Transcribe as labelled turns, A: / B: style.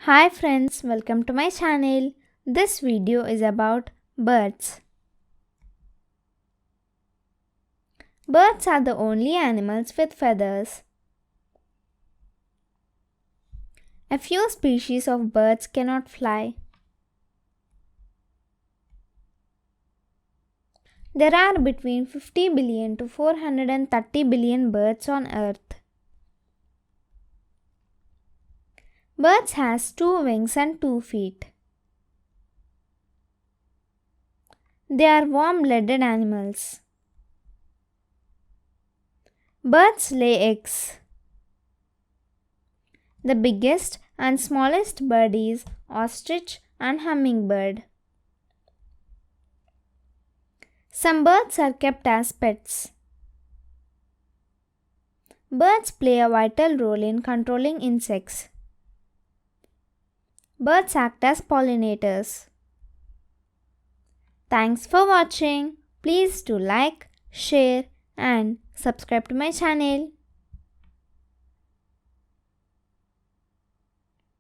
A: Hi friends, welcome to my channel. This video is about birds. Birds are the only animals with feathers. A few species of birds cannot fly. There are between 50 billion to 430 billion birds on earth. Birds has two wings and 2 feet. They are warm-blooded animals. Birds lay eggs. The biggest and smallest bird is ostrich and hummingbird. Some birds are kept as pets. Birds play a vital role in controlling insects. Birds act as pollinators. Thanks for watching. Please do like, share and subscribe to my channel.